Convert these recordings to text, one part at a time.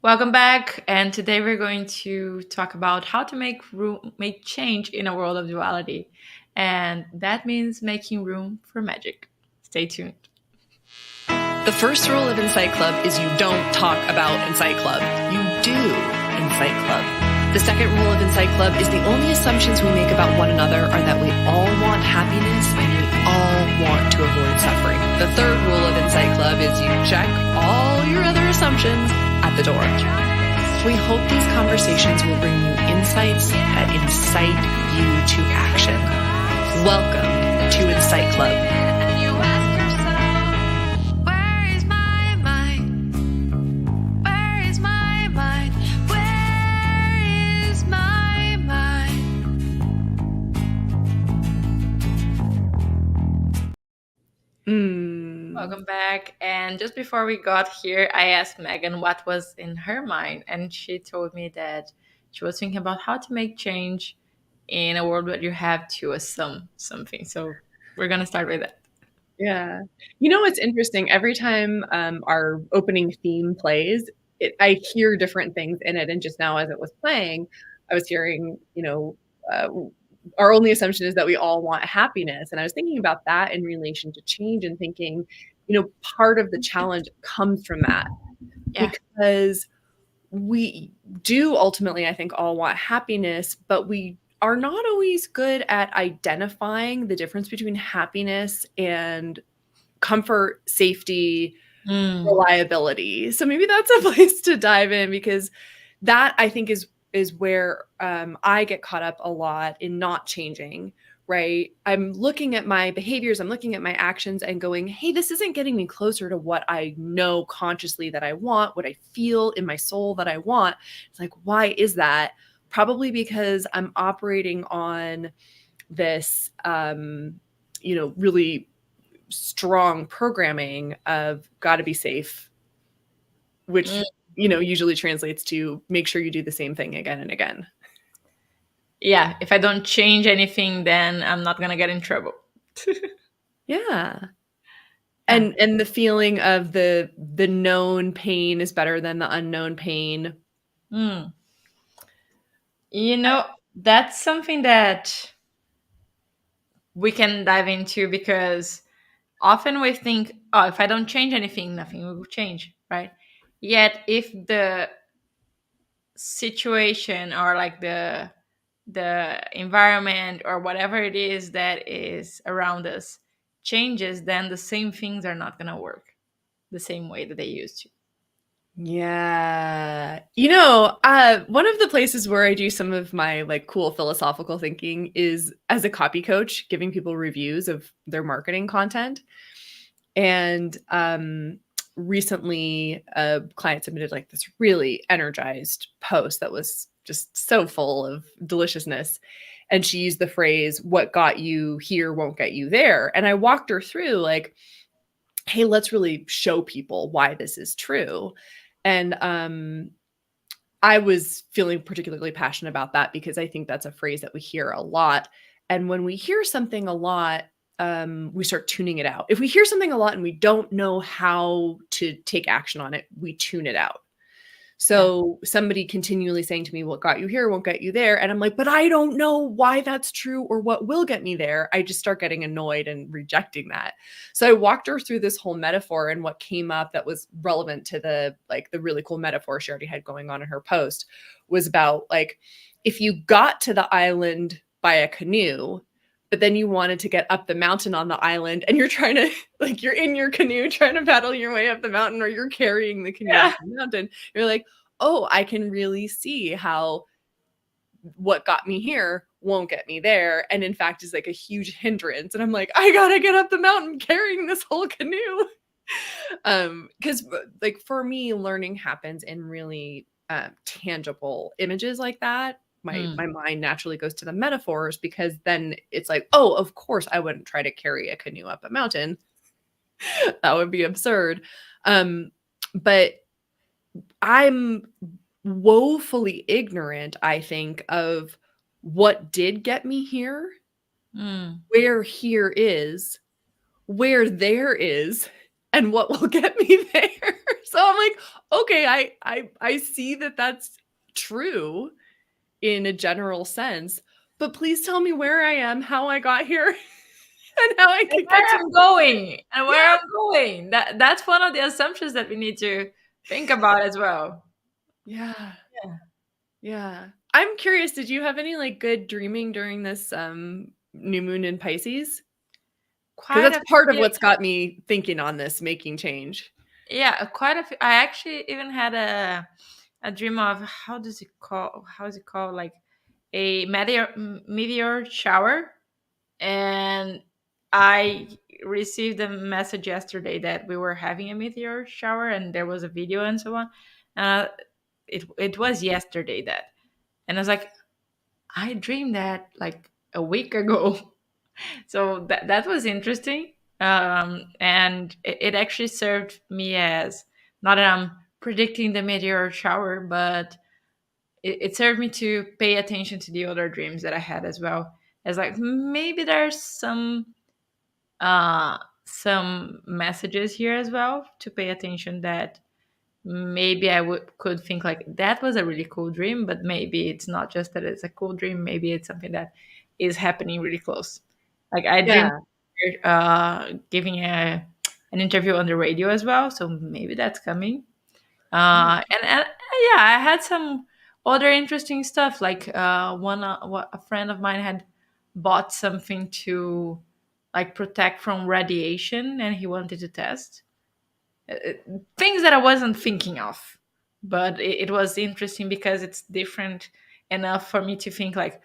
Welcome back, and today we're going to talk about how to make change in a world of duality, and that means making room for magic. Stay tuned. The first rule of Insight Club is you don't talk about Insight Club. You do Insight Club. The second rule of Insight Club is the only assumptions we make about one another are that we all want happiness and we all want to avoid suffering. The third rule of Insight Club is you check all your other assumptions at the door. We hope these conversations will bring you insights that incite you to action. Welcome to Insight Club. Welcome back. And just before we got here, I asked Megan what was in her mind, and she told me that she was thinking about how to make change in a world where you have to assume something. So we're going to start with that. Yeah. You know what's interesting? Every time our opening theme plays, I hear different things in it. And just now as it was playing, I was hearing, our only assumption is that we all want happiness. And I was thinking about that in relation to change and thinking, part of the challenge comes from that. Yeah. Because we do ultimately, I think, all want happiness, but we are not always good at identifying the difference between happiness and comfort, safety, reliability. So maybe that's a place to dive in, because that, I think, is where I get caught up a lot in not changing, right? I'm looking at my behaviors, I'm looking at my actions and going, hey, this isn't getting me closer to what I know consciously that I want, what I feel in my soul that I want. It's like, why is that? Probably because I'm operating on this, really strong programming of gotta be safe, which, usually translates to make sure you do the same thing again and again. Yeah. If I don't change anything, then I'm not going to get in trouble. Yeah. And the feeling of the known pain is better than the unknown pain. That's something that we can dive into, because often we think, oh, if I don't change anything, nothing will change, right? Yet if the situation or like the environment or whatever it is that is around us changes, then the same things are not going to work the same way that they used to. Yeah. One of the places where I do some of my cool philosophical thinking is as a copy coach, giving people reviews of their marketing content. And recently a client submitted this really energized post that was just so full of deliciousness. And she used the phrase, what got you here won't get you there. And I walked her through hey, let's really show people why this is true. And I was feeling particularly passionate about that because I think that's a phrase that we hear a lot. And when we hear something a lot, we start tuning it out. If we hear something a lot and we don't know how to take action on it, we tune it out. So somebody continually saying to me, what got you here won't get you there. And I'm like, but I don't know why that's true or what will get me there. I just start getting annoyed and rejecting that. So I walked her through this whole metaphor, and what came up that was relevant to the really cool metaphor she already had going on in her post was about if you got to the island by a canoe, but then you wanted to get up the mountain on the island, and you're trying to you're in your canoe trying to paddle your way up the mountain, or you're carrying the canoe up the mountain. You're like, oh, I can really see how what got me here won't get me there. And in fact is a huge hindrance. And I'm like, I gotta get up the mountain carrying this whole canoe. Because for me, learning happens in really tangible images like that. My mind naturally goes to the metaphors, because then it's oh, of course I wouldn't try to carry a canoe up a mountain. That would be absurd. But I'm woefully ignorant, I think, of what did get me here, where here is, where there is, and what will get me there. So I'm I'm like, okay, I see that that's true in a general sense, but please tell me where I am, how I got here, and how I And can get where to. I'm going and where Yeah. I'm going. That's one of the assumptions that we need to think about as well. Yeah. Yeah. Yeah. I'm curious, did you have any like good dreaming during this new moon in Pisces? Because Quite that's a part of few. what's got me thinking on this making change. Yeah, quite a few. I actually even had a dream of how does it call? How is it called? Like a meteor shower, and I received a message yesterday that we were having a meteor shower, and there was a video and so on. Uh, it was yesterday that, and I was like, I dreamed that like a week ago. So that was interesting, and it actually served me as not that I'm predicting the meteor shower, but it served me to pay attention to the other dreams that I had as well, as like maybe there's some messages here as well to pay attention, that maybe I would could think like that was a really cool dream, but maybe it's not just that it's a cool dream, maybe it's something that is happening really close. Like I dreamed Yeah. giving an interview on the radio as well, so maybe that's coming. Oh. And yeah, I had some other interesting stuff. Like a friend of mine had bought something to like protect from radiation, and he wanted to test things that I wasn't thinking of. But it was interesting because it's different enough for me to think like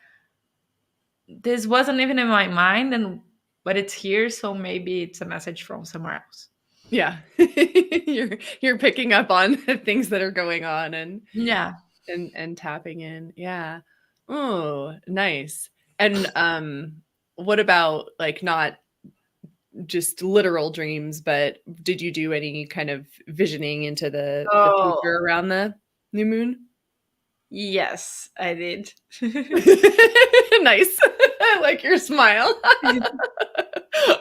this wasn't even in my mind, and but it's here, so maybe it's a message from somewhere else. Yeah. You're picking up on things that are going on Yeah. and tapping in. Yeah. Oh, nice. And what about like not just literal dreams, but did you do any kind of visioning into the future Oh, around the new moon? yes, I did. Nice. I like your smile.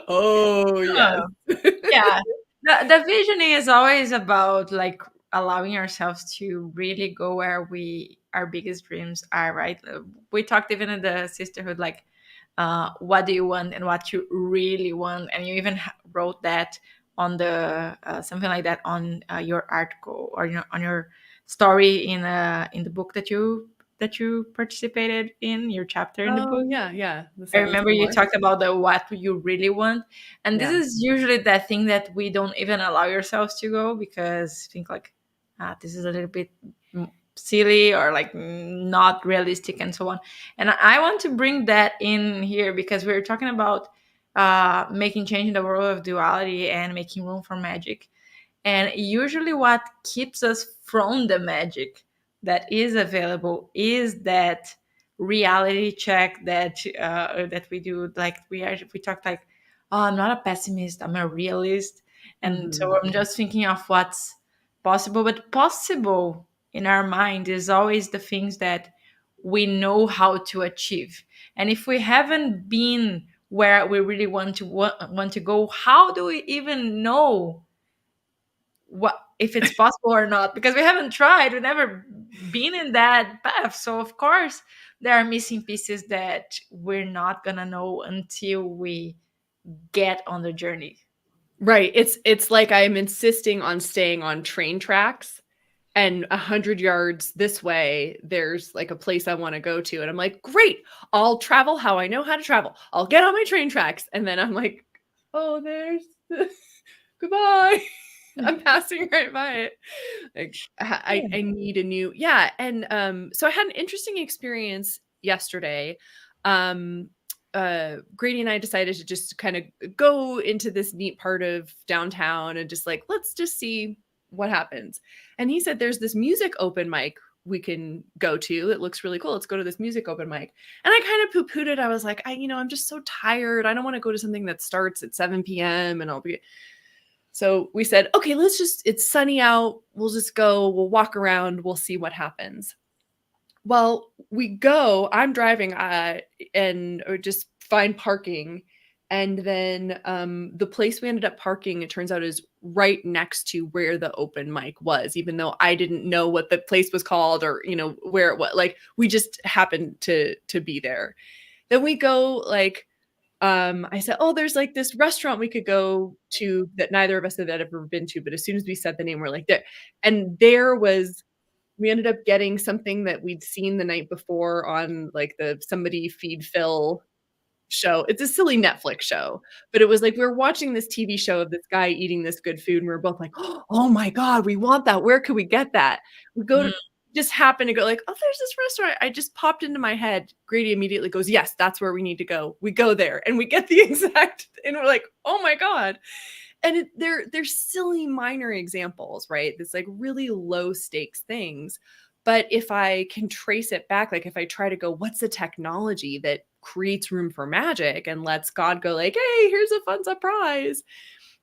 Oh, yes. Oh, yeah. The visioning is always about like allowing ourselves to really go where we our biggest dreams are, right? We talked even in the sisterhood, like what do you want and what you really want, and you even wrote that on the something like that on your article or on your story in the book that you participated in, your chapter in the Oh, book. yeah, yeah. The I 7 remember you somewhere. talked about the what you really want, and this Yeah. is usually that thing that we don't even allow ourselves to go because think like, this is a little bit silly or like not realistic and so on. And I want to bring that in here because we're talking about making change in the world of duality and making room for magic. And usually, what keeps us from the magic that is available is that reality check that we do. Like we talk like, oh, I'm not a pessimist, I'm a realist, and so Mhm. I'm just thinking of what's possible. But possible in our mind is always the things that we know how to achieve. And if we haven't been where we really want to go, how do we even know what if it's possible or not, because we haven't tried, we've never been in that path, so of course there are missing pieces that we're not gonna know until we get on the journey. Right. It's like I'm insisting on staying on train tracks, and 100 yards this way, there's like a place I want to go to. And I'm like, great, I'll travel how I know how to travel. I'll get on my train tracks. And then I'm like, oh, there's goodbye. I'm passing right by it. Like I need a new, yeah. And so I had an interesting experience yesterday. Um Grady and I decided to just kind of go into this neat part of downtown and just like let's just see what happens. And he said there's this music open mic we can go to. It looks really cool. Let's go to this music open mic. And I kind of poo-pooed it. I was like, I'm just so tired. I don't want to go to something that starts at 7 p.m. and I'll be. So we said, okay, it's sunny out. We'll just go, we'll walk around, we'll see what happens. Well, we go, I'm driving and or just find parking. And then the place we ended up parking, it turns out, is right next to where the open mic was, even though I didn't know what the place was called or, where it was. Like, we just happened to be there. Then we go, like, I said, "Oh, there's like this restaurant we could go to that neither of us had ever been to." But as soon as we said the name, we're like, there. And there was, we ended up getting something that we'd seen the night before on like the Somebody Feed Phil show. It's a silly Netflix show, but it was like we were watching this TV show of this guy eating this good food, and we were both like, "Oh my god, we want that. Where could we get that?" We go to Mm. just happen to go like, "Oh, there's this restaurant." I just popped into my head. Grady immediately goes, "Yes, that's where we need to go." We go there and we get the exact, and we're like, "Oh my god." And they're silly minor examples, right? This like really low stakes things. But if I can trace it back, like if I try to go, what's the technology that creates room for magic and lets God go like, hey, here's a fun surprise?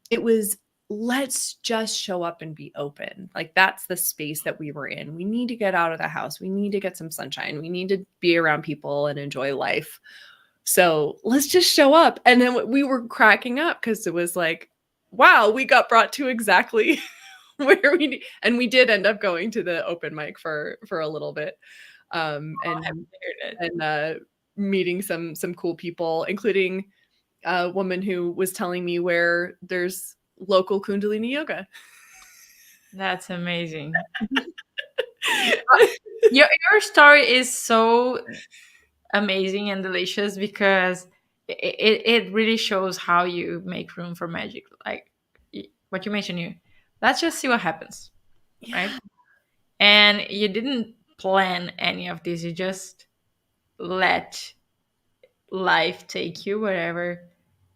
It was, let's just show up and be open. Like that's the space that we were in. We need to get out of the house. We need to get some sunshine. We need to be around people and enjoy life. So let's just show up. And then we were cracking up because it was like, wow, we got brought to exactly where and we did end up going to the open mic for a little bit. I have And heard it. meeting some cool people, including a woman who was telling me where there's local Kundalini yoga. That's amazing. Your story is so amazing and delicious because it really shows how you make room for magic. Like what you mentioned here. Let's just see what happens, right? Yeah. And you didn't plan any of this. You just let life take you wherever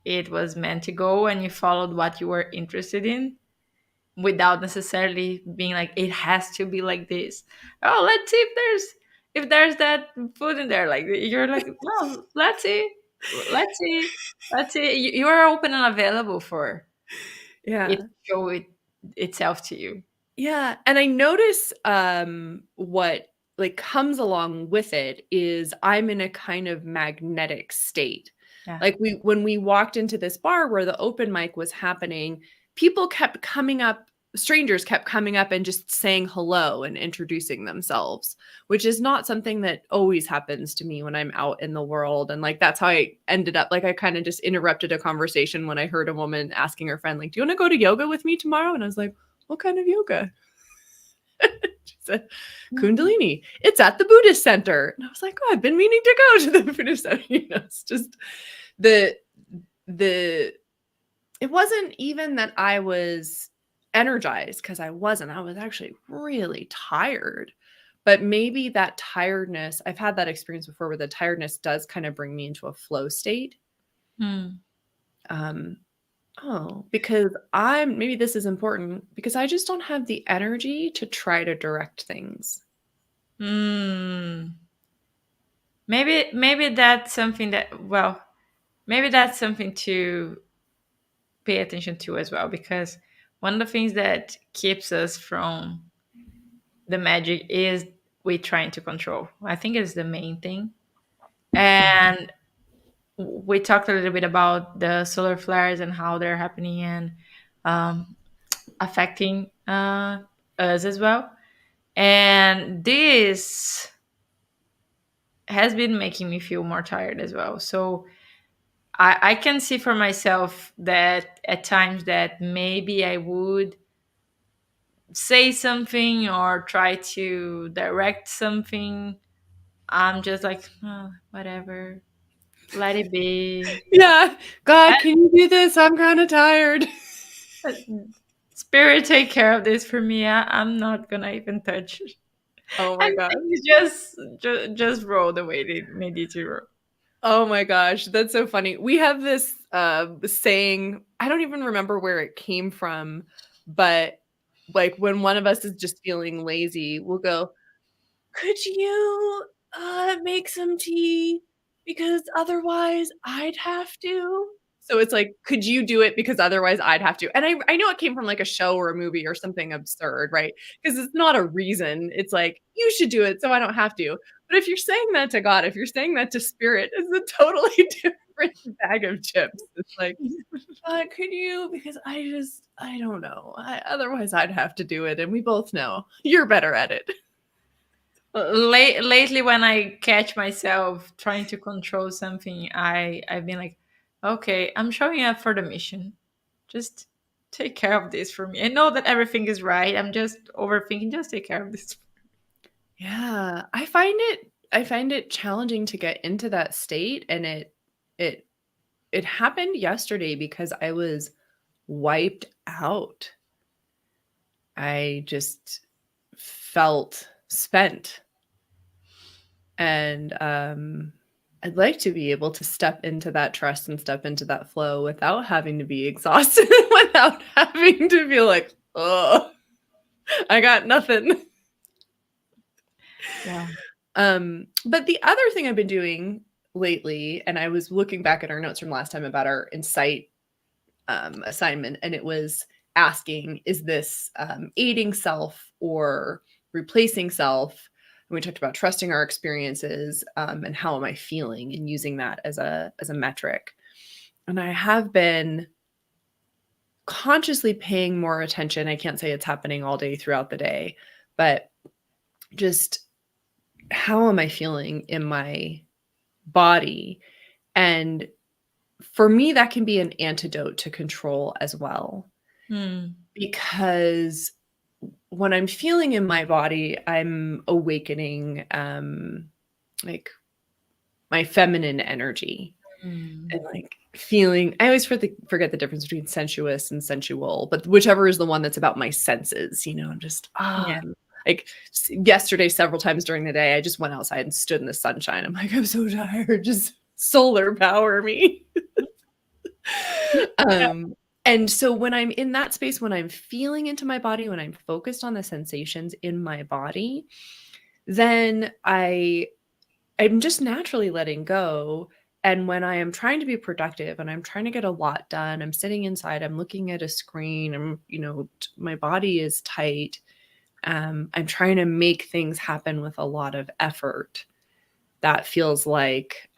it was meant to go, and you followed what you were interested in without necessarily being like it has to be like this. Oh, let's see if there's that food in there. Like you're like, no, let's see. You are open and available for it Yeah. to show itself to you. Yeah, and I notice, what, like, comes along with it is I'm in a kind of magnetic state. Yeah. Like, when we walked into this bar where the open mic was happening, people kept coming up, strangers kept coming up and just saying hello and introducing themselves, which is not something that always happens to me when I'm out in the world, and, like, that's how I ended up, like, I kinda just interrupted a conversation when I heard a woman asking her friend, like, "Do you wanna go to yoga with me tomorrow?" And I was like, "What kind of yoga?" She said, Mhm. "Kundalini. It's at the Buddhist center." And I was like, "Oh, I've been meaning to go to the Buddhist center." It's just the the it wasn't even that I was energized because I wasn't. I was actually really tired. But maybe that tiredness, I've had that experience before where the tiredness does kind of bring me into a flow state. Hmm. Um, Oh, because maybe this is important because I just don't have the energy to try to direct things. Hmm. Maybe that's something that, well, maybe that's something to pay attention to as well, because one of the things that keeps us from the magic is we trying to control. I think it's the main thing. And we talked a little bit about the solar flares and how they're happening and um, affecting us as well. And this has been making me feel more tired as well. So I can see for myself that at times that maybe I would say something or try to direct something. I'm just like, oh, whatever, let it be. Yeah. God, can you do this? I'm kind of tired. Let Spirit take care of this for me. I'm not gonna even touch it. Oh my And gosh. things just roll the way they needed to roll. Oh my gosh. That's so funny. We have this saying, I don't even remember where it came from, but like when one of us is just feeling lazy, we'll go, "Could you make some tea? Because otherwise I'd have to." So it's like, "Could you do it because otherwise I'd have to?" And I know it came from like a show or a movie or something absurd, right? Because it's not a reason. It's like, "You should do it so I don't have to." But if you're saying that to God, if you're saying that to spirit, it's a totally different bag of chips. It's like, could you? Because I don't know. Otherwise, I'd have to do it. And we both know you're better at it. Lately, when I catch myself trying to control something, I've been like, okay, I'm showing up for the mission. Just take care of this for me. I know that everything is right. I'm just overthinking. Just take care of this. Yeah, I find it challenging to get into that state, and it it happened yesterday because I was wiped out. I just felt spent. And I'd like to be able to step into that trust and step into that flow without having to be exhausted, without having to feel like, oh, I got nothing. Yeah. But the other thing I've been doing lately, and I was looking back at our notes from last time about our insight assignment, and it was asking, is this aiding self or replacing self? And we talked about trusting our experiences, and how am I feeling, and using that as a metric. And I have been consciously paying more attention. I can't say it's happening all day throughout the day, but just how am I feeling in my body? And for me, that can be an antidote to control as well. Hmm. Because when I'm feeling in my body, I'm awakening like my feminine energy, Hmm. and like feeling. I always forget the difference between sensuous and sensual, but whichever is the one that's about my senses. I'm just Yeah. like yesterday, several times during the day, I just went outside and stood in the sunshine. I'm like, I'm so tired. Just solar power me. um and so when I'm in that space, when I'm feeling into my body, when I'm focused on the sensations in my body, then I'm just naturally letting go. And when I am trying to be productive and I'm trying to get a lot done, I'm sitting inside, I'm looking at a screen, my body is tight. I'm trying to make things happen with a lot of effort. That feels like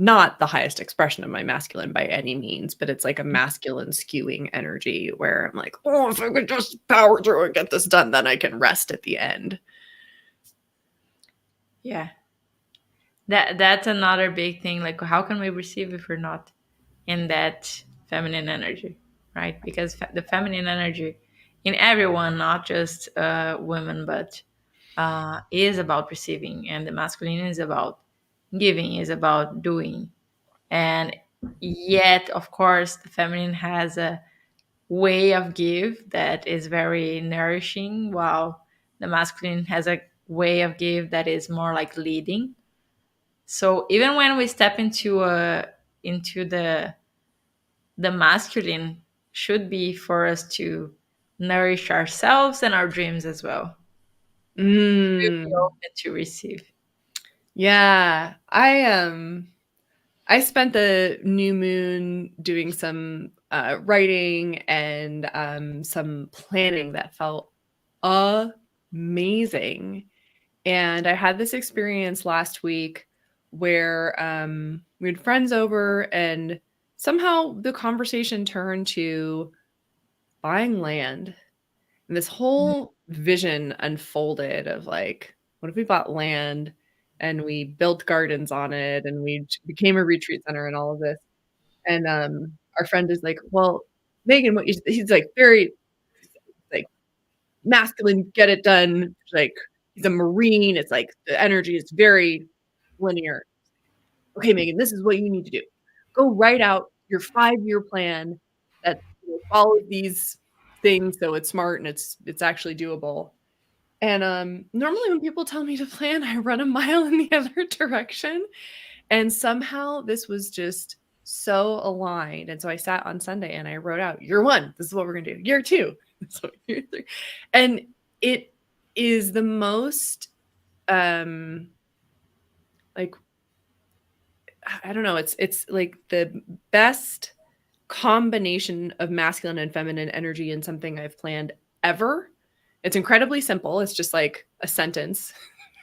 not the highest expression of my masculine by any means, but it's like a masculine skewing energy where I'm like, oh, if I could just power through and get this done, then I can rest at the end. Yeah. That's another big thing. Like, how can we receive if we're not in that feminine energy, right? Because the feminine energy in everyone, not just women, but is about receiving, and the masculine is about giving, is about doing. And yet, of course, the feminine has a way of give that is very nourishing, while the masculine has a way of give that is more like leading. So even when we step into the masculine, should be for us to nourish ourselves and our dreams as well. To be Mm, open to receive. yeah. I spent the new moon doing some writing and some planning that felt amazing. And I had this experience last week where we had friends over, and somehow the conversation turned to buying land. And this whole vision unfolded of like, what if we bought land and we built gardens on it and we became a retreat center and all of this? And our friend is like, well, Megan, he's like very like masculine, get it done. Like he's a Marine. It's like the energy is very linear. Okay, Megan, this is what you need to do. Go write out your 5-year plan that follows these things so it's smart and it's actually doable. And normally when people tell me to plan, I run a mile in the other direction. And somehow this was just so aligned. And so I sat on Sunday and I wrote out year 1, this is what we're gonna do. Year 2, so year 3. And it is the most like, I don't know, it's like the best combination of masculine and feminine energy in something I've planned ever. It's incredibly simple. It's just like a sentence,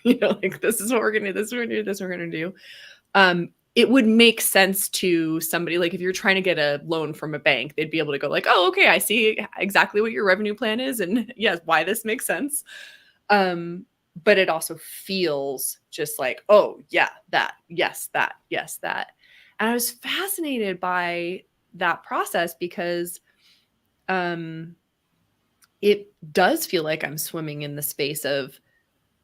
like this is what we're gonna do, this is what we're gonna do, this is what we're gonna do. it would make sense to somebody, like if you're trying to get a loan from a bank, they'd be able to go like, oh, okay, I see exactly what your revenue plan is, and yes, why this makes sense. But it also feels just like, oh yeah, that, yes, that, yes, that. And I was fascinated by that process because it does feel like I'm swimming in the space of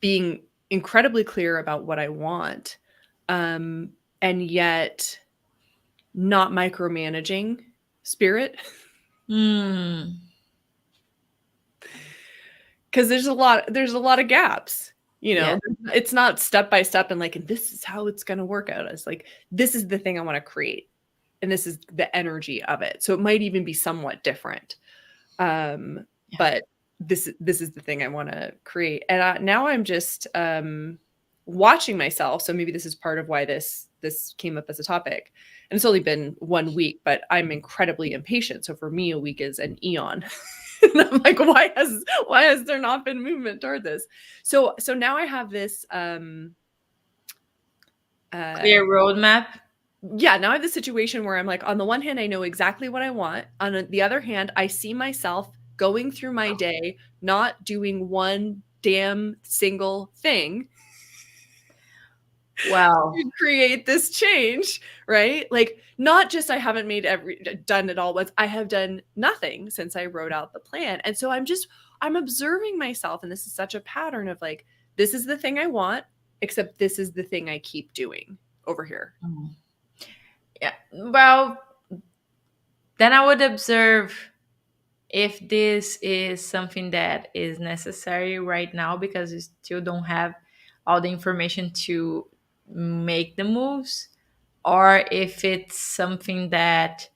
being incredibly clear about what I want, and yet not micromanaging spirit. Mm. Because there's a lot of gaps, you Yeah. know. It's not step by step and like, and this is how it's going to work out. It's like, this is the thing I want to create, and this is the energy of it. So it might even be somewhat different, Yeah. but this is the thing I want to create. And now I'm just watching myself. So maybe this is part of why this came up as a topic. And it's only been 1 week, but I'm incredibly impatient. So for me, a week is an eon. And I'm like, why has there not been movement toward this? So now I have this Clear roadmap. yeah, now I have this situation where I'm like, on the one hand, I know exactly what I want. On the other hand, I see myself going through my day, not doing one damn single thing Well, to create this change, right? Like, not just I haven't done it all once, I have done nothing since I wrote out the plan. And so I'm observing myself, and this is such a pattern of like, this is the thing I want, except this is the thing I keep doing over here. yeah. Well, then I would observe if this is something that is necessary right now because you still don't have all the information to make the moves, or if it's something that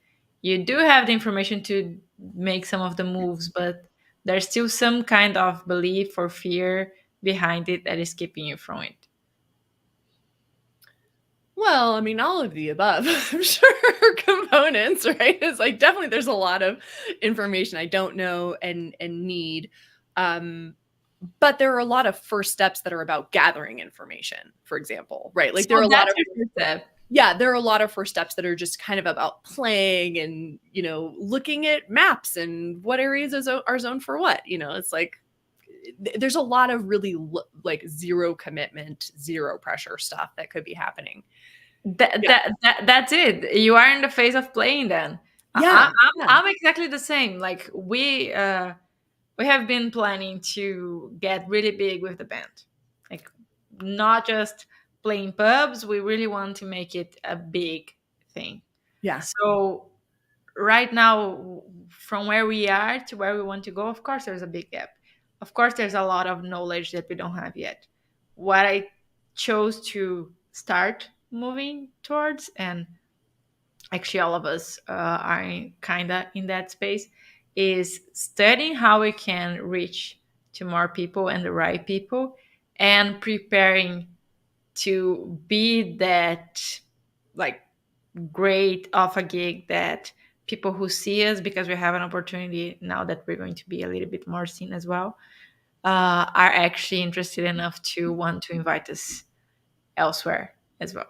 you do have the information to make some of the moves, but there's still some kind of belief or fear behind it that is keeping you from it. Well, I mean, all of the above, I'm sure, components, right? It's like definitely there's a lot of information I don't know and need. Um, but there are a lot of first steps that are about gathering information, for example, right? Like there are So a lot that's of your first step. yeah, there are a lot of first steps that are just kind of about playing and, looking at maps and what areas are zoned for what. It's like there's a lot of really like zero commitment, zero pressure stuff that could be happening. Yeah. That's it. You are in the phase of playing then. Yeah. I'm exactly the same. Like we have been planning to get really big with the band. Like not just playing pubs, we really want to make it a big thing. Yeah. So right now from where we are to where we want to go, of course there's a big gap. Of course there's a lot of knowledge that we don't have yet. What I chose to start moving towards, and actually all of us are kind of in that space, is studying how we can reach to more people and the right people, and preparing to be that like great of a gig that people who see us, because we have an opportunity now that we're going to be a little bit more seen as well, are actually interested enough to want to invite us elsewhere as well.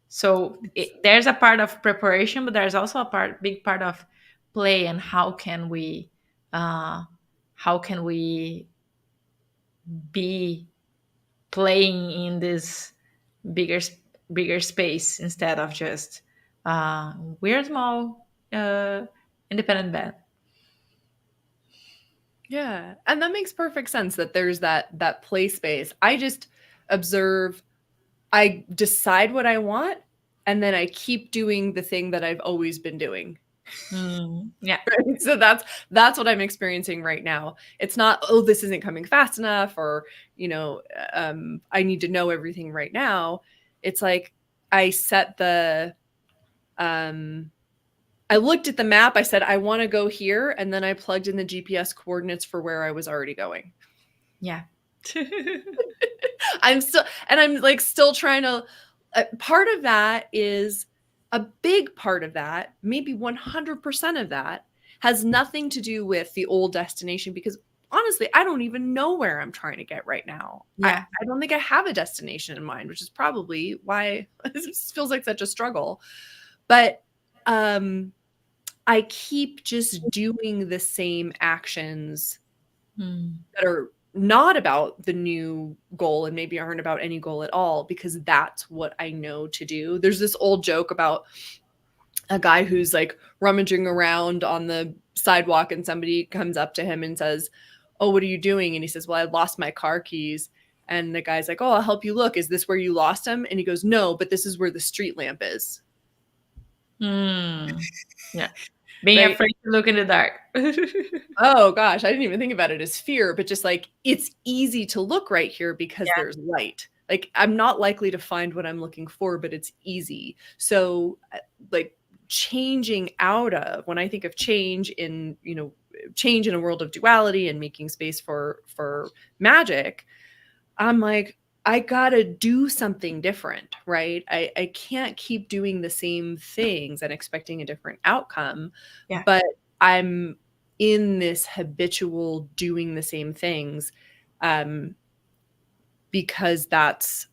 So there's a part of preparation, but there's also a big part of play, and uh, how can we be playing in this bigger bigger space instead of just we're a small independent band. Yeah. And that makes perfect sense that there's that play space. I just observe, I decide what I want, and then I keep doing the thing that I've always been doing. Yeah. Right? So that's what I'm experiencing right now. It's not, oh, this isn't coming fast enough, or I need to know everything right now. It's like I set the I looked at the map, I said I want to go here, and then I plugged in the GPS coordinates for where I was already going. Yeah. I'm like still trying to part of that is a big part of that, maybe 100% of that has nothing to do with the old destination, because honestly, I don't even know where I'm trying to get right now. Yeah. I don't think I have a destination in mind, which is probably why this feels like such a struggle. But um, I keep just doing the same actions Mm. that are not about the new goal and maybe aren't about any goal at all because that's what I know to do. There's this old joke about a guy who's like rummaging around on the sidewalk and somebody comes up to him and says, "Oh, what are you doing?" And he says, "Well, I lost my car keys." And the guy's like, "Oh, I'll help you look. Is this where you lost them?" And he goes, "No, but this is where the street lamp is." Mm. Yeah. Being Right? afraid to look in the dark. Oh gosh, I didn't even think about it as fear, but just like it's easy to look right here because Yeah. there's light. Like I'm not likely to find what I'm looking for, but it's easy. So like changing out of when I think of change in, change in a world of duality and making space for magic, I'm like, I gotta do something different, right? I can't keep doing the same things and expecting a different outcome, Yeah. but I'm in this habitual doing the same things um, because that's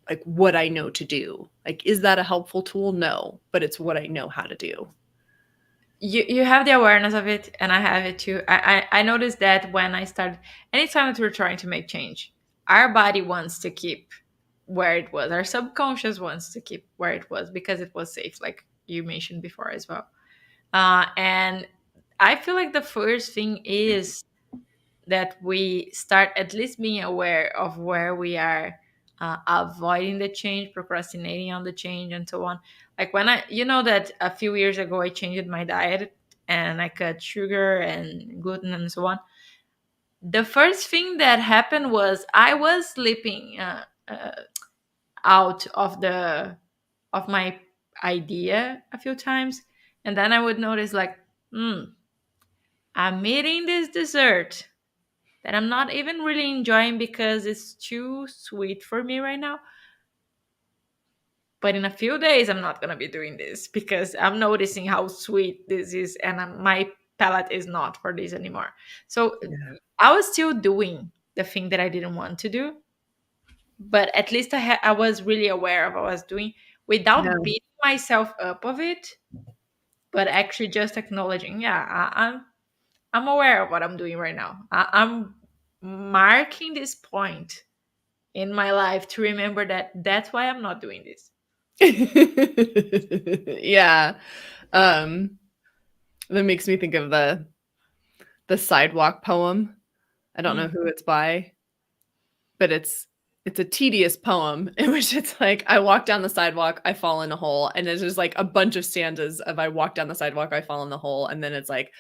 like what I know to do. Like, is that a helpful tool? No, but it's what I know how to do. You have the awareness of it, and I have it too. I noticed that when I started, anytime that we're trying to make change, our body wants to keep where it was. Our subconscious wants to keep where it was because it was safe, like you mentioned before as well. And I feel like the first thing is that we start at least being aware of where we are, avoiding the change, procrastinating on the change, and so on. Like when you know that a few years ago I changed my diet and I cut sugar and gluten and so on. The first thing that happened was I was sleeping out of my idea a few times, and then I would notice like, hmm, I'm eating this dessert that I'm not even really enjoying because it's too sweet for me right now. But in a few days, I'm not gonna be doing this because I'm noticing how sweet this is, and my palate is not for this anymore. So Yeah. I was still doing the thing that I didn't want to do, but at least I was really aware of what I was doing Yeah. without beating myself up of it, but actually just acknowledging, yeah, I'm aware of what I'm doing right now. I'm marking this point in my life to remember that that's why I'm not doing this. Yeah. Um, that makes me think of the sidewalk poem. I don't know Mm. who it's by, but it's a tedious poem in which it's like I walk down the sidewalk, I fall in a hole, and there's just like a bunch of stanzas of I walk down the sidewalk, I fall in the hole, and then it's like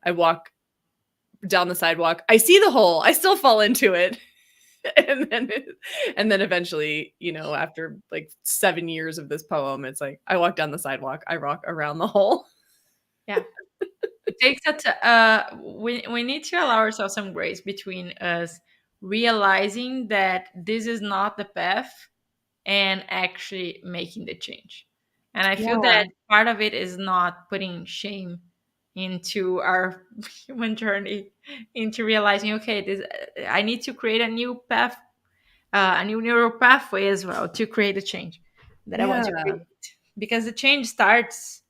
I walk down the sidewalk, I see the hole, I still fall into it. And then eventually, after like 7 years of this poem, it's like I walk down the sidewalk, I walk around the hole. Yeah, it takes that. We need to allow ourselves some grace between us realizing that this is not the path and actually making the change. And I feel Yeah. that part of it is not putting shame into our human journey, into realizing, okay, this I need to create a new path, a new neural pathway as well to create a change that I want to Yeah. create. Because the change starts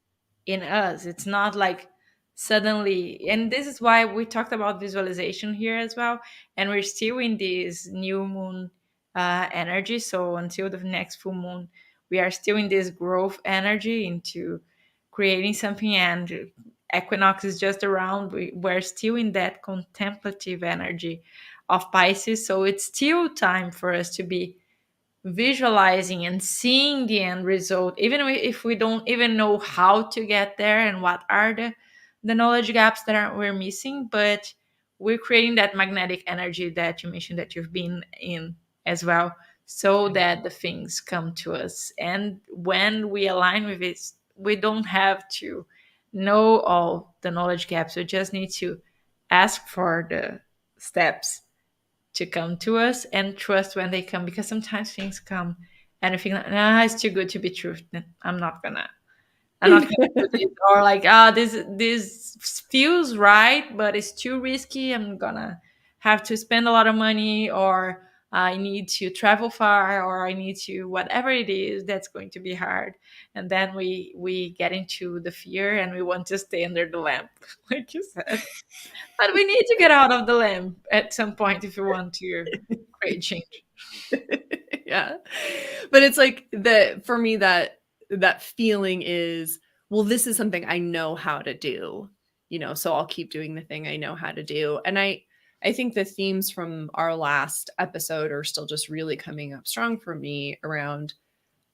in us. It's not like suddenly, and this is why we talked about visualization here as well. And we're still in this new moon energy. So until the next full moon, we are still in this growth energy into creating something. And equinox is just around. We're still in that contemplative energy of Pisces. So it's still time for us to be visualizing and seeing the end result, even if we don't even know how to get there and what are the knowledge gaps that we're missing. But we're creating that magnetic energy that you mentioned that you've been in as well, so that the things come to us. And when we align with it, we don't have to know all the knowledge gaps. We just need to ask for the steps to come to us and trust when they come, because sometimes things come and I think, nah, it's too good to be true. Then I'm not gonna. I'm not gonna do this, or like, ah, this feels right, but it's too risky. I'm gonna have to spend a lot of money, or I need to travel far, or I need to whatever it is that's going to be hard. And then we get into the fear, and we want to stay under the lamp, like you said. But we need to get out of the lamp at some point if we want to create change. Yeah. But it's like the for me that feeling is, well, this is something I know how to do, so I'll keep doing the thing I know how to do. And I think the themes from our last episode are still just really coming up strong for me around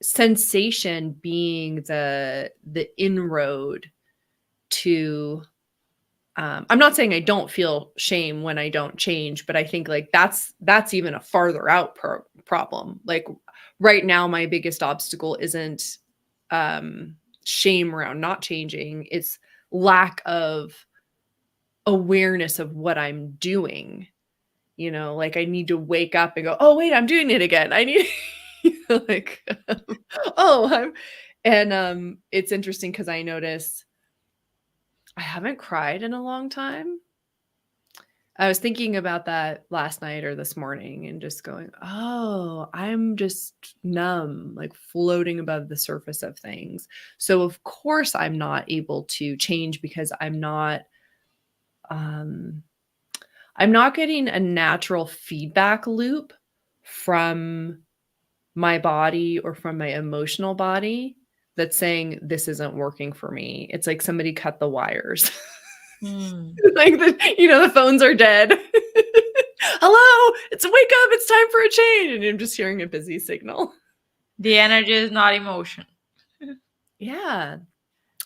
sensation being the inroad to I'm not saying I don't feel shame when I don't change, but I think like that's even a farther out problem. Like right now, my biggest obstacle isn't shame around not changing; it's lack of awareness of what I'm doing. Like I need to wake up and go, "Oh wait, I'm doing it again." I need like, oh, and it's interesting because I notice I haven't cried in a long time. I was thinking about that last night or this morning and just going, "Oh, I'm just numb, like floating above the surface of things." So of course I'm not able to change because um I'm not getting a natural feedback loop from my body or from my emotional body that's saying this isn't working for me. It's like somebody cut the wires. Hmm. Like the phones are dead. Hello, it's wake up, it's time for a change. And I'm just hearing a busy signal. The energy is not emotion. Yeah.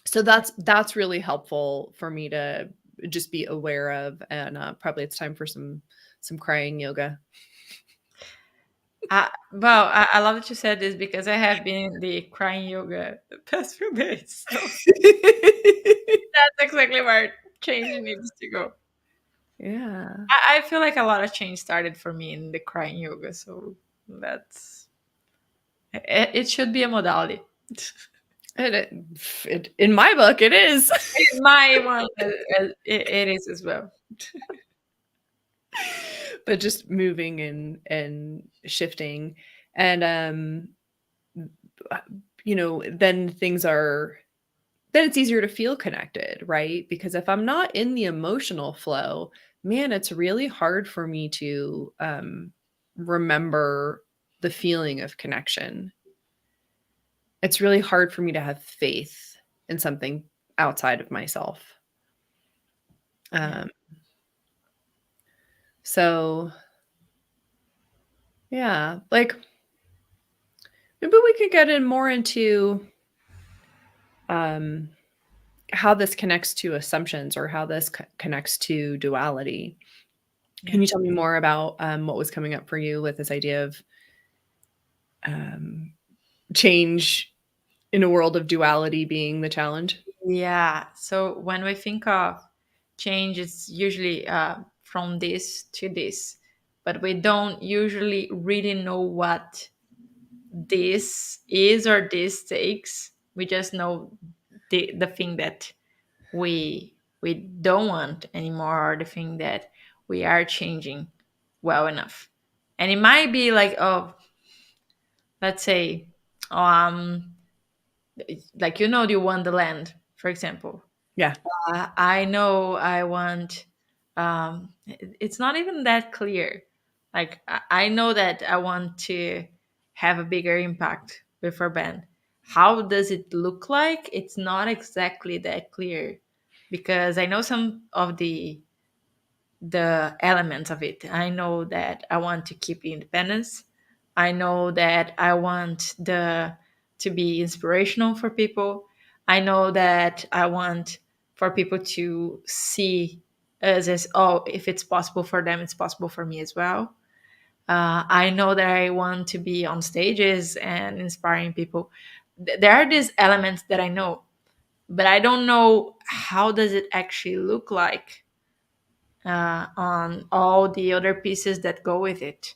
So that's really helpful for me to just be aware of. And probably it's time for some crying yoga. Well, I love that you said this because I have been in the crying yoga the past few days. So that's exactly where change needs to go. Yeah. I feel like a lot of change started for me in the crying yoga. So that's it should be a modality. In my book, it is. My one, it is as well. But just moving and shifting. And then then it's easier to feel connected, right? Because if I'm not in the emotional flow, man, it's really hard for me to remember the feeling of connection. It's really hard for me to have faith in something outside of myself. Yeah. Um, so yeah, like maybe we could get in more into um, how this connects to assumptions or how this connects to duality. Can Yeah. you tell me more about what was coming up for you with this idea of um, change in a world of duality being the challenge? Yeah. So when we think of change, it's usually from this to this, but we don't usually really know what this is or this takes. We just know the thing that we don't want anymore, or the thing that we are changing well enough. And it might be like, oh, let's say, um, like you want the land, for example. Yeah. I know I want. It's not even that clear. Like I know that I want to have a bigger impact with our band. How does it look like? It's not exactly that clear, because I know some of the elements of it. I know that I want to keep the independence. I know that I want the to be inspirational for people. I know that I want for people to see us as, oh, if it's possible for them, it's possible for me as well. I know that I want to be on stages and inspiring people. There are these elements that I know, but I don't know how does it actually look like on all the other pieces that go with it.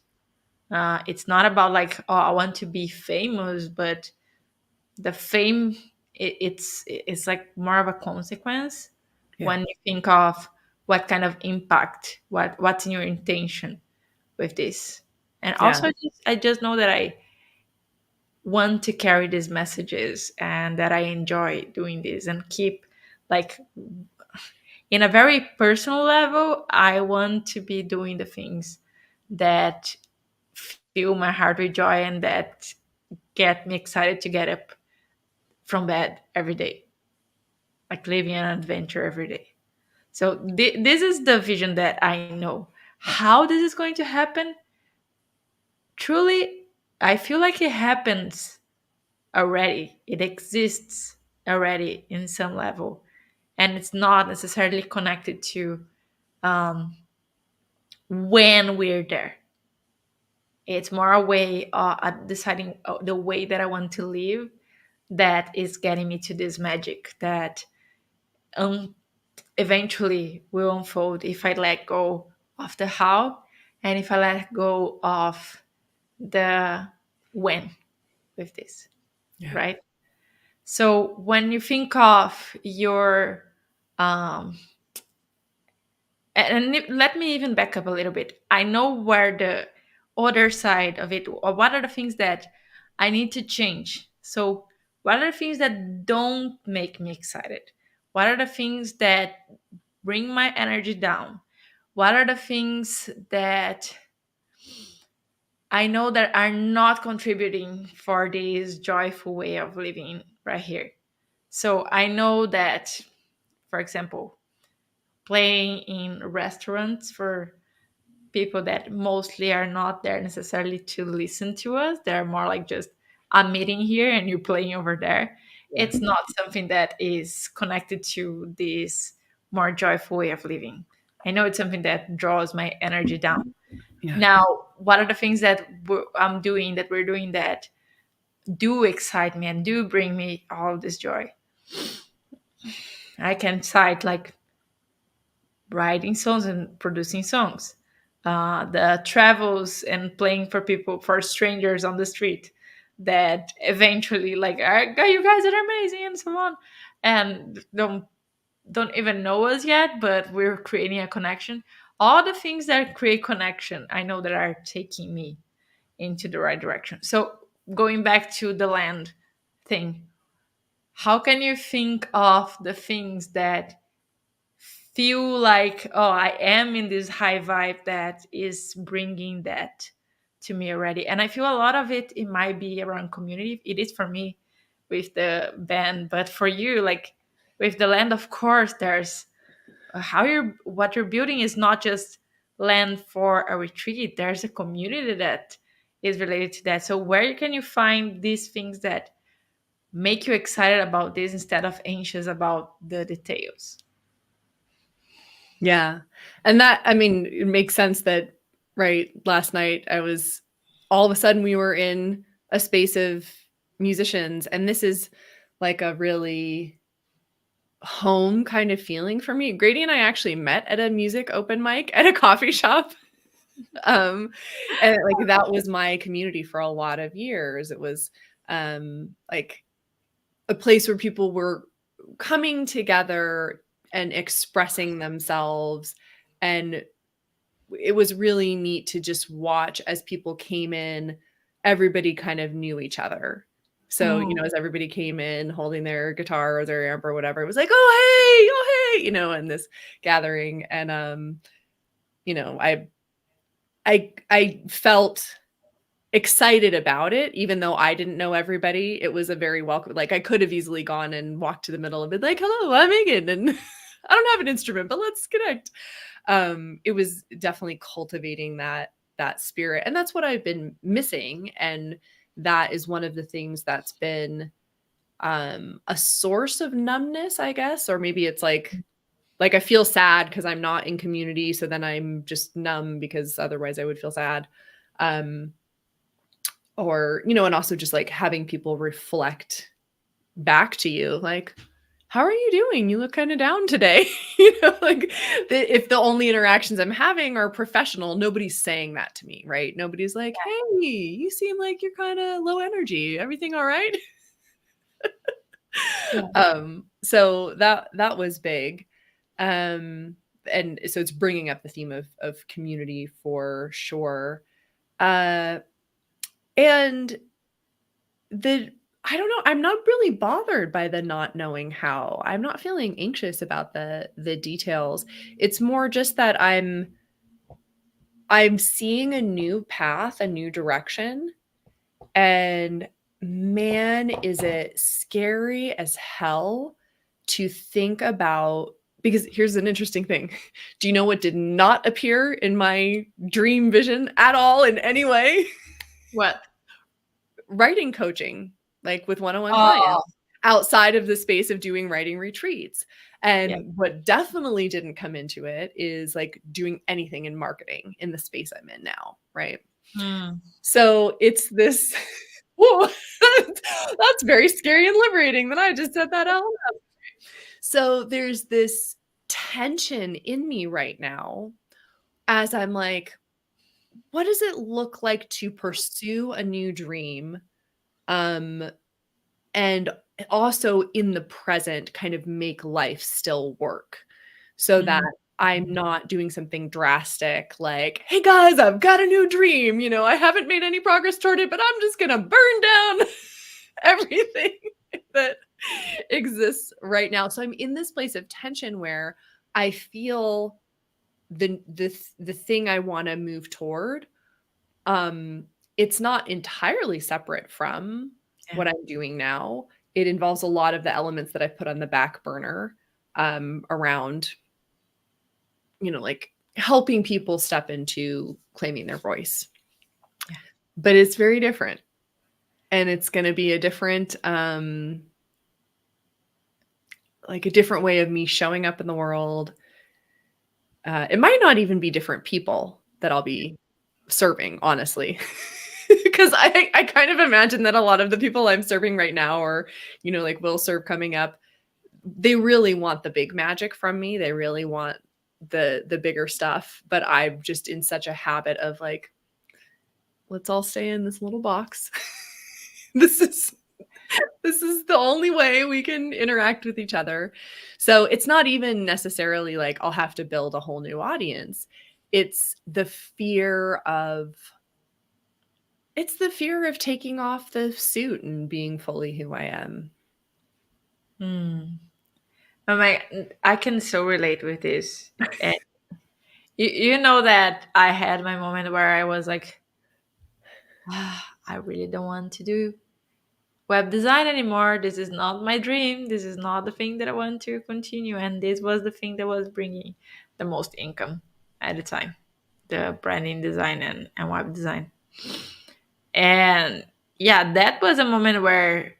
It's not about like, oh, I want to be famous, but the fame it's like more of a consequence Yeah. when you think of what kind of impact, what's in your intention with this. And Yeah. also, I just know that I want to carry these messages and that I enjoy doing this and keep, like, in a very personal level, I want to be doing the things that fill my heart with joy and that get me excited to get up from bed every day, like living an adventure every day. So this is the vision that I know. How this is going to happen, truly, I feel like it happens already. It exists already in some level, and it's not necessarily connected to um, when we're there. It's more a way at deciding the way that I want to live that is getting me to this magic that um, eventually will unfold if I let go of the how and if I let go of the when with this, Yeah. right? So when you think of your um, let me even back up a little bit. I know where the other side of it, or what are the things that I need to change. So, what are the things that don't make me excited? What are the things that bring my energy down? What are the things that I know that are not contributing for this joyful way of living right here? So, I know that, for example, playing in restaurants for people that mostly are not there necessarily to listen to us. They're more like just I'm meeting here and you're playing over there. Yeah. It's not something that is connected to this more joyful way of living. I know it's something that draws my energy down. Yeah. Now, what are the things that I'm doing, that we're doing, that do excite me and do bring me all this joy? I can cite like writing songs and producing songs, the travels and playing for people, for strangers on the street that eventually like are, "Oh, you guys are amazing," and so on, and don't even know us yet, but we're creating a connection. All the things that create connection, I know that are taking me into the right direction. So going back to the land thing, how can you think of the things that feel like, oh, I am in this high vibe that is bringing that to me already? And I feel a lot of it might be around community. It is for me with the band, but for you, like with the land, of course, there's how you're what you're building is not just land for a retreat. There's a community that is related to that. So where can you find these things that make you excited about this instead of anxious about the details? Yeah. And that, I mean, it makes sense that, right, last night I was all of a sudden we were in a space of musicians, and this is like a really home kind of feeling for me. Grady and I actually met at a music open mic at a coffee shop. And like that was my community for a lot of years. It was like a place where people were coming together and expressing themselves, and it was really neat to just watch as people came in. Everybody kind of knew each other. So, Mm. as everybody came in holding their guitar or their amp or whatever, it was like, oh hey, in this gathering. And I felt excited about it, even though I didn't know everybody. It was a very welcome, like I could have easily gone and walked to the middle and been like, hello, I'm Megan, and I don't have an instrument, but let's connect. It was definitely cultivating that spirit. And that's what I've been missing. And that is one of the things that's been a source of numbness, I guess. Or maybe it's like I feel sad because I'm not in community. So then I'm just numb because otherwise I would feel sad. Um, or, and also just like having people reflect back to you, like, how are you doing? You look kind of down today. Like if the only interactions I'm having are professional, nobody's saying that to me, right? Nobody's like, hey, you seem like you're kind of low energy. Everything all right? Yeah. So that was big. And so it's bringing up the theme of community for sure. Uh, and the I don't know, I'm not really bothered by the not knowing how. I'm not feeling anxious about the details. It's more just that I'm seeing a new path, a new direction, and man, is it scary as hell to think about, because here's an interesting thing. Do you know what did not appear in my dream vision at all in any way? What? Writing coaching, like with one-on-one Oh, clients, outside of the space of doing writing retreats. yeah. And what definitely didn't come into it is like doing anything in marketing in the space I'm in now, right? Mm, So it's this whoa, that's very scary and liberating that I just said that out loud. So there's this tension in me right now as I'm like, what does it look like to pursue a new dream? Um, and also in the present kind of make life still work so that mm, I'm not doing something drastic like, hey guys, I've got a new dream. I haven't made any progress toward it, but I'm just going to burn down everything that exists right now. So I'm in this place of tension where I feel the thing I want to move toward, um, it's not entirely separate from yeah. what I'm doing now. It involves a lot of the elements that I've put on the back burner, around, like helping people step into claiming their voice. Yeah. But it's very different. And it's going to be a different, like a different way of me showing up in the world. It might not even be different people that I'll be serving, honestly. Because I kind of imagine that a lot of the people I'm serving right now, or, like will serve coming up, they really want the big magic from me. They really want the bigger stuff. But I'm just in such a habit of like, let's all stay in this little box. this is this is the only way we can interact with each other. So it's not even necessarily like I'll have to build a whole new audience. It's the fear of it's the fear of taking off the suit and being fully who I am. Mm. Oh my, I can so relate with this. And you know that I had my moment where I was like, I really don't want to do web design anymore. This is not my dream. This is not the thing that I want to continue. And this was the thing that was bringing the most income at the time, the branding design and web design. And yeah, that was a moment where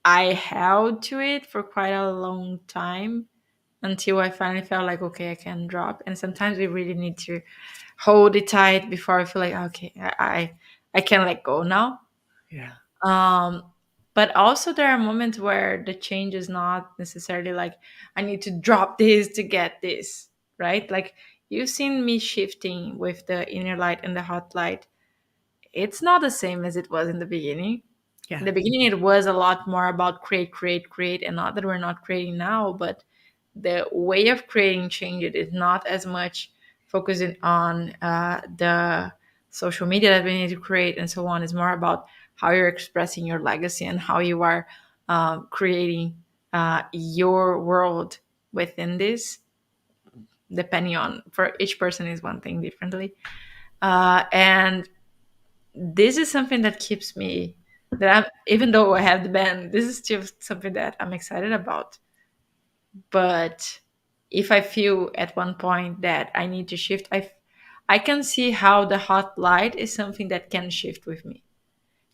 I held to it for quite a long time until I finally felt like, okay, I can drop. And sometimes we really need to hold it tight before I feel like, okay, I can let go now. Yeah. Um, but also there are moments where the change is not necessarily like I need to drop this to get this, right? Like you've seen me shifting with the inner light and the hot light. It's not the same as it was in the beginning. In Yeah. the beginning, it was a lot more about create, create, create, and not that we're not creating now, but the way of creating change it is not as much focusing on the social media that we need to create and so on. It's more about how you're expressing your legacy and how you are creating your world within this, depending on for each person is one thing differently. And this is something that keeps me that I'm even though I have the band, this is still something that I'm excited about. But if I feel at one point that I need to shift, I can see how the hot light is something that can shift with me.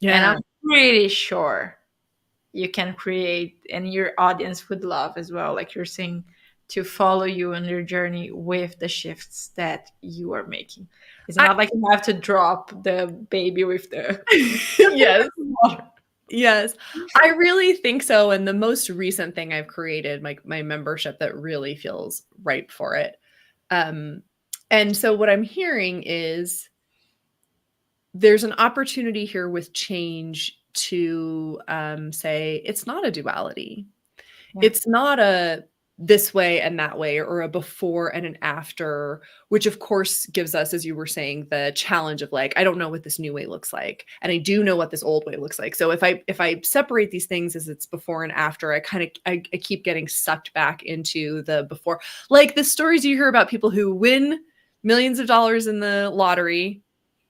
And I'm Yeah. pretty sure you can create and your audience would love as well, like you're saying, to follow you on your journey with the shifts that you are making. It's I not like you have to drop the baby with the yes. water. Yes. I really think so. And the most recent thing I've created, my membership that really feels ripe for it. Um, and so what I'm hearing is there's an opportunity here with change to say it's not a duality. Yeah. It's not a this way and that way, or a before and an after, which of course gives us, as you were saying, the challenge of like, I don't know what this new way looks like, and I do know what this old way looks like. So if I separate these things as it's before and after, I keep getting sucked back into the before, like the stories you hear about people who win millions of dollars in the lottery,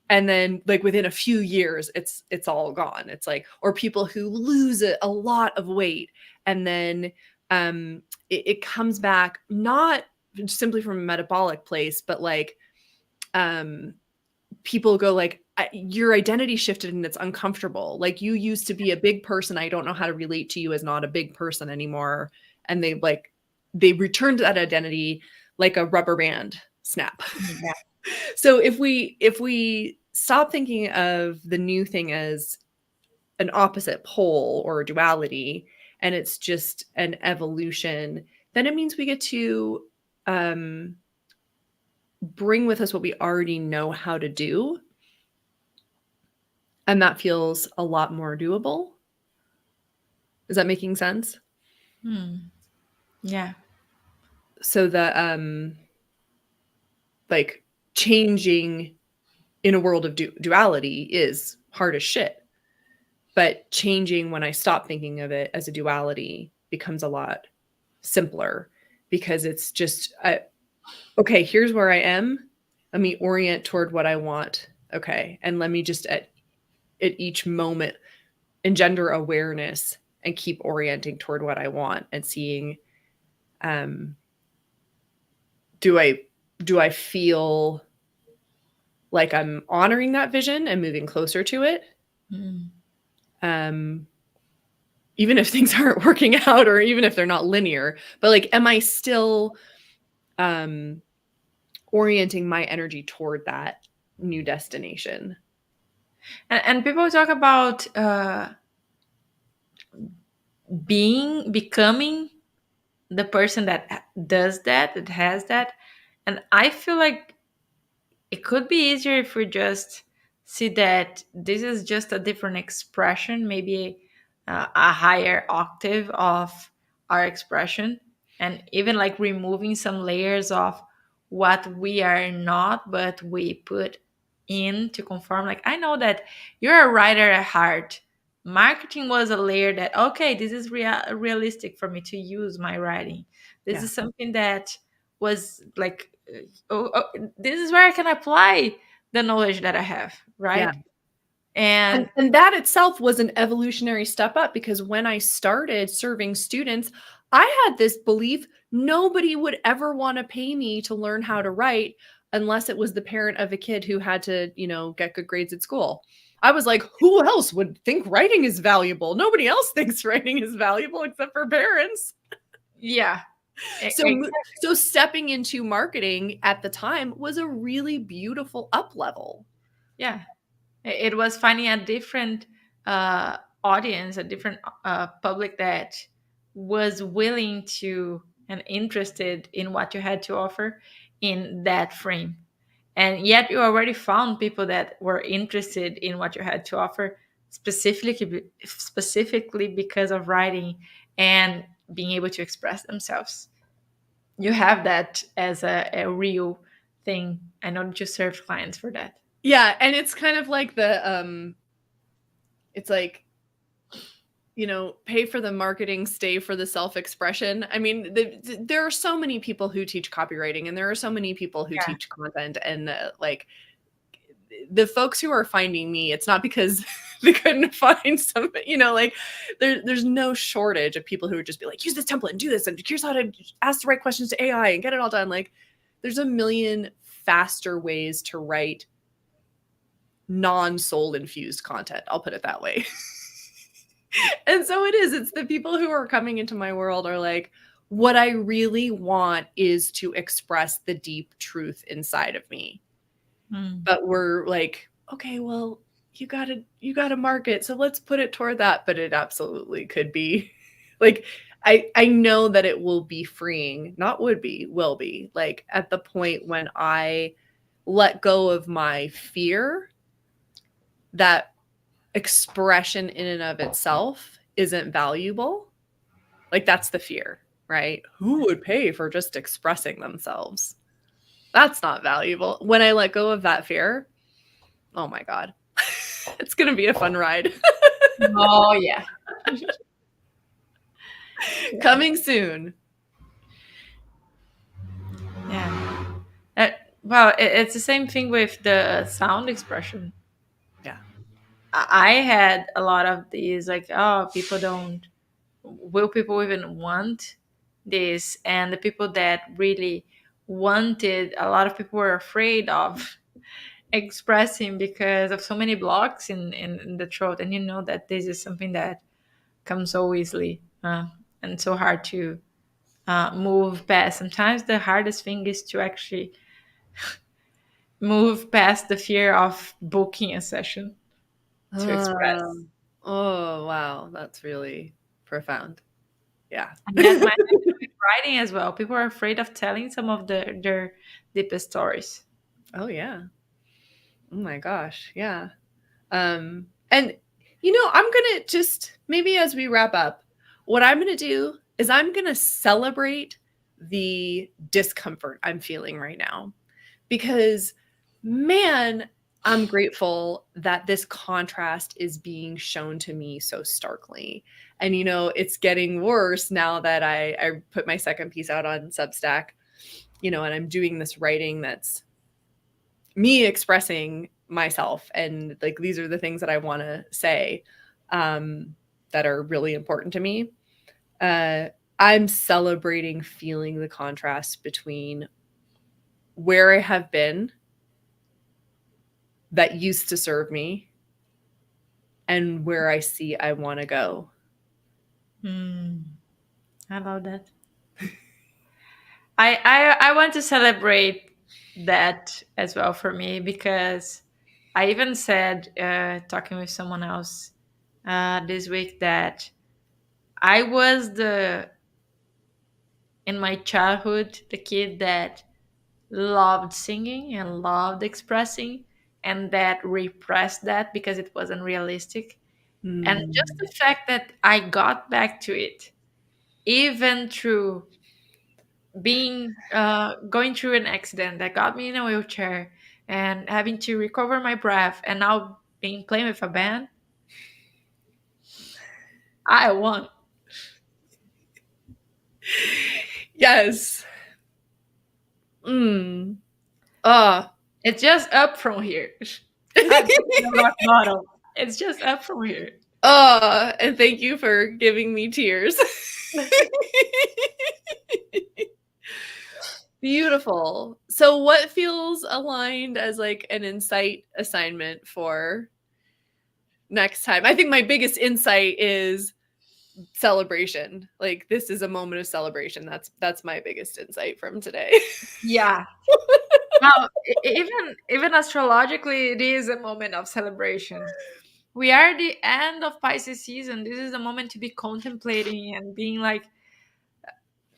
and then like within a few years it's all gone. It's like, or people who lose a lot of weight, and then it comes back, not simply from a metabolic place, but like people go like, your identity shifted and it's uncomfortable. Like, you used to be a big person. I don't know how to relate to you as not a big person anymore. And they return to that identity like a rubber band snap. Yeah. So if we stop thinking of the new thing as an opposite pole or a duality, and it's just an evolution, then it means we get to bring with us what we already know how to do. And that feels a lot more doable. Is that making sense? Yeah. So the like changing in a world of duality is hard as shit. But changing when I stop thinking of it as a duality becomes a lot simpler, because it's just, okay, here's where I am. Let me orient toward what I want. Okay. And let me just at each moment engender awareness and keep orienting toward what I want, and seeing, do I feel like I'm honoring that vision and moving closer to it? Even if things aren't working out, or even if they're not linear, but like, am I still orienting my energy toward that new destination? And people talk about becoming the person that does that, that has that. And I feel like it could be easier if we just see that this is just a different expression, maybe a higher octave of our expression, and even like removing some layers of what we are not, but we put in to conform. Like, I know that you're a writer at heart. Marketing was a layer that, okay, this is realistic for me to use my writing. This Yeah. is something that was like, this is where I can apply the knowledge that I have, Yeah. right? And And that itself was an evolutionary step up, because when I started serving students, I had this belief nobody would ever want to pay me to learn how to write unless it was the parent of a kid who had to, get good grades at school. I was like, who else would think writing is valuable? Nobody else thinks writing is valuable except for parents. yeah, So so stepping into marketing at the time was a really beautiful up level. yeah, it was finding a different audience, a different public that was willing to and interested in what you had to offer in that frame. And yet you already found people that were interested in what you had to offer, specifically because of writing and being able to express themselves. You have that as a real thing. I know that you served clients for that. Yeah, and it's kind of like it's like, pay for the marketing, stay for the self-expression. I mean, there are so many people who teach copywriting, and there are so many people who Yeah. teach content, and like the folks who are finding me, it's not because they couldn't find somebody, like there's no shortage of people who would just be like, use this template and do this, and here's how to ask the right questions to AI and get it all done. Like, there's a million faster ways to write non-soul infused content. I'll put it that way. And so it's the people who are coming into my world are like, what I really want is to express the deep truth inside of me. But we're like, okay, well, you gotta market, so let's put it toward that. But it absolutely could be like, I know that it will be freeing, not would be, will be, like at the point when I let go of my fear that expression in and of itself isn't valuable. Like that's the fear, right? Who would pay for just expressing themselves? That's not valuable. When I let go of that fear, oh my God, it's going to be a fun ride. Oh yeah. Yeah. Coming soon. Yeah. Well, it's the same thing with the sound expression. Yeah. I had a lot of these, like, oh, people don't, will people even want this? And the people that really wanted, a lot of people were afraid of expressing because of so many blocks in the throat. And you know that this is something that comes so easily, and so hard to move past. Sometimes the hardest thing is to actually move past the fear of booking a session to express. Oh, wow. That's really profound. Yeah. And that might happen with writing as well. People are afraid of telling some of their deepest stories. Oh, yeah. Oh my gosh. Yeah. And I'm going to just maybe as we wrap up, what I'm going to do is I'm going to celebrate the discomfort I'm feeling right now because man, I'm grateful that this contrast is being shown to me so starkly. And it's getting worse now that I put my second piece out on Substack, and I'm doing this writing that's me expressing myself, and like these are the things that I want to say, that are really important to me. uh, I'm celebrating feeling the contrast between where I have been that used to serve me and where I see I want to go. I love that. I want to celebrate that as well for me, because I even said, talking with someone else this week, that I was the in my childhood the kid that loved singing and loved expressing, and that repressed that because it wasn't realistic. And just Mm. the fact that I got back to it, even through being going through an accident that got me in a wheelchair and having to recover my breath, and now being playing with a band, I won. Yes. Mm. Uh. It's just up from here. I've been in the rock bottom. It's just up from here. And thank you for giving me tears. Beautiful. So what feels aligned as like an insight assignment for next time? I think my biggest insight is celebration. Like this is a moment of celebration. That's my biggest insight from today. Yeah. Well, even astrologically, it is a moment of celebration. We are at the end of Pisces season. This is a moment to be contemplating and being like,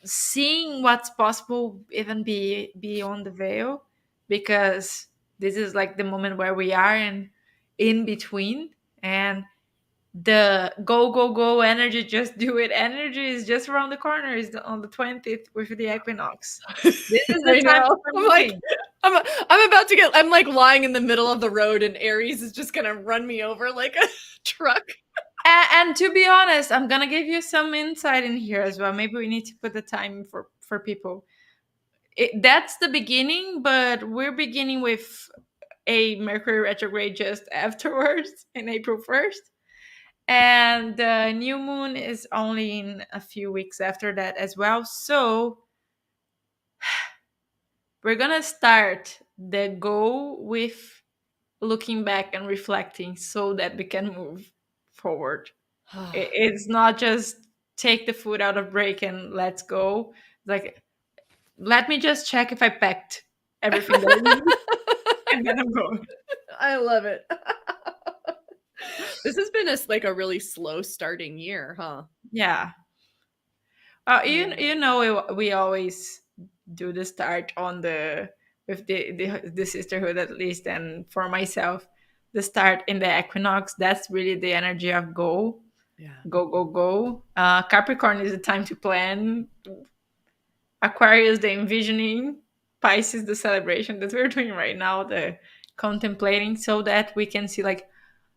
seeing what's possible, even be beyond the veil, because this is like the moment where we are in between. And the go go go energy, just do it energy, is just around the corner, is on the 20th with the equinox. This is the I time know. for I'm like, moving. I'm about to get. I'm like lying in the middle of the road, and Aries is just gonna run me over like a truck. And to be honest, I'm gonna give you some insight in here as well. Maybe we need to put the time for people. That's the beginning, but we're beginning with a Mercury retrograde just afterwards in April 1st. And the new moon is only in a few weeks after that as well. So we're gonna start the go with looking back and reflecting so that we can move forward. It's not just take the foot out of break and let's go. Like, let me just check if I packed everything that I need, and then I'm going. I love it. This has been like a really slow starting year, huh? Yeah. We always do the start on the with the sisterhood, at least, and for myself. the start in the equinox. That's really the energy of go, Yeah. go, go, go. Capricorn is the time to plan. Aquarius, the envisioning. Pisces, the celebration that we're doing right now, the contemplating, so that we can see like,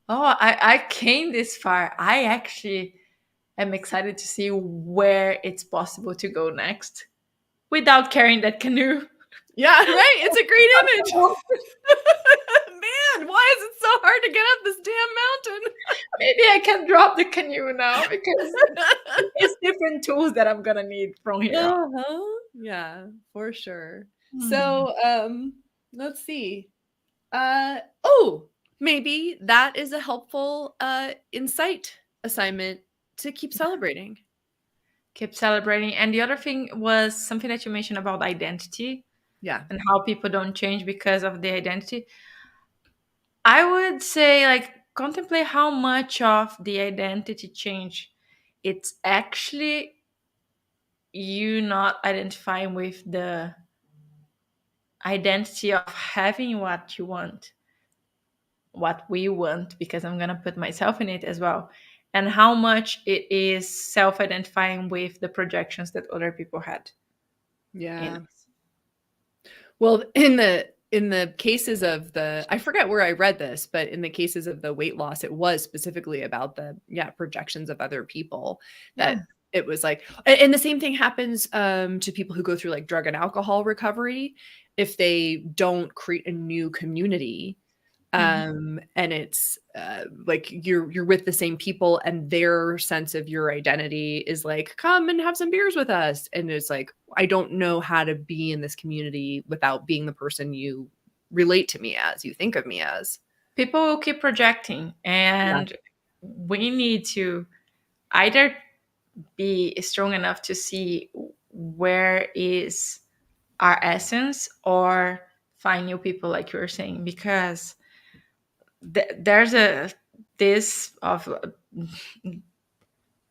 oh, I came this far. I actually am excited to see where it's possible to go next without carrying that canoe. Yeah, right. It's a great image. Man, why is it so hard to get up this damn Maybe I can drop the canoe now because mountain? it's different tools that I'm gonna need from here on. Uh-huh. Yeah, for sure. Hmm. So, let's see. Oh, maybe that is a helpful insight assignment to keep celebrating. Keep celebrating. And the other thing was something that you mentioned about identity Yeah. and how people don't change because of the identity. I would say, like, contemplate how much of the identity change it's actually you not identifying with the identity of having what you want, what we want, because I'm going to put myself in it as well. And how much it is self identifying with the projections that other people had in Yeah. us. Well, in the cases of the I forget where I read this, but in the cases of the weight loss, it was specifically about the projections of other people that Yeah. it was like and the same thing happens to people who go through like drug and alcohol recovery if they don't create a new community Mhm. and it's like you're with the same people and their sense of your identity is like come and have some beers with us and it's like I don't know how to be in this community without being the person you relate to me as you think of me as. People will keep projecting, Yeah. and we need to either be strong enough to see where is our essence or find new people like you were saying, because there's a this of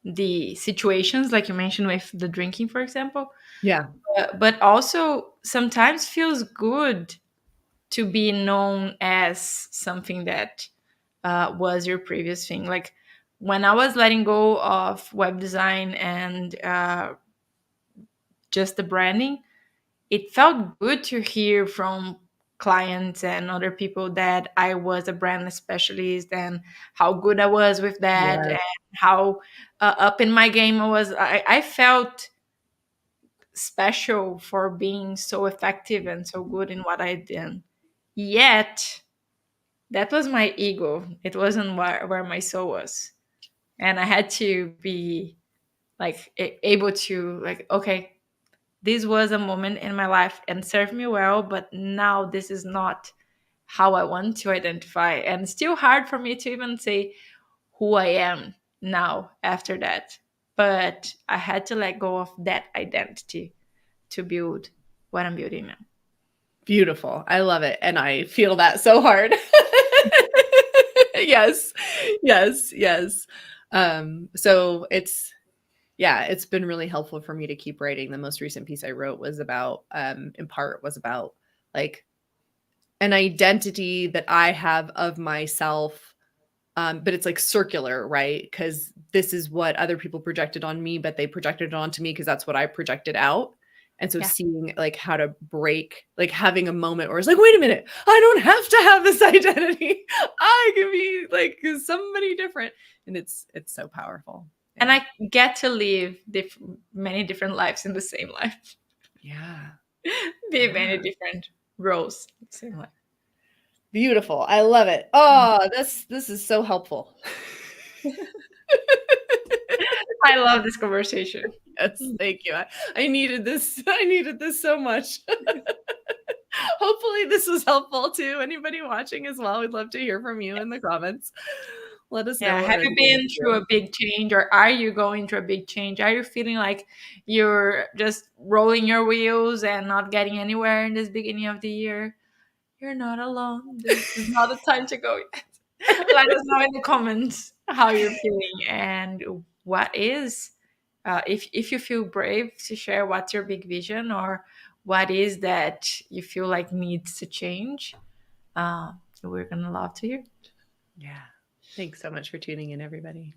the situations like you mentioned with the drinking, for example, Yeah. but also sometimes feels good to be known as something that was your previous thing. Like when I was letting go of web design and just the branding, it felt good to hear from clients and other people that I was a brand specialist and how good I was with that Yeah. and how up in my game I was. I felt special for being so effective and so good in what I did. Yet, that was my ego. It wasn't where my soul was. And I had to be like able to like, okay, this was a moment in my life and served me well, but now this is not how I want to identify. And it's still hard for me to even say who I am now after that. But I had to let go of that identity to build what I'm building now. Beautiful. I love it and I feel that so hard. Yes. Yes, yes. So it's yeah, it's been really helpful for me to keep writing. The most recent piece I wrote was about, in part, was about like an identity that I have of myself. But it's like circular, right? Because this is what other people projected on me, but they projected it onto me because that's what I projected out. And so Yeah. seeing like how to break, like having a moment where it's like, wait a minute, I don't have to have this identity. I can be like somebody different. And it's so powerful. And Yeah. I get to live many different lives in the same life, Yeah. be Yeah. many different roles in the same life. Beautiful. I love it. Oh, this is so helpful. I love this conversation. Yes, thank you. I needed this. I needed this so much. Hopefully this was helpful to anybody watching as well. We'd love to hear from you in the comments. Let us know Yeah. what Have you resonated been with through you. a big change, or are you going through a big change? Are you feeling like you're just rolling your wheels and not getting anywhere in this beginning of the year? You're not alone. This is not the time to go yet. Let us know in the comments how you're feeling and what is, if you feel brave to share what's your big vision or what is that you feel like needs to change. we're going to love to hear. Yeah. Thanks so much for tuning in, everybody.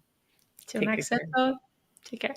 Till Take good next care. episode. Take care.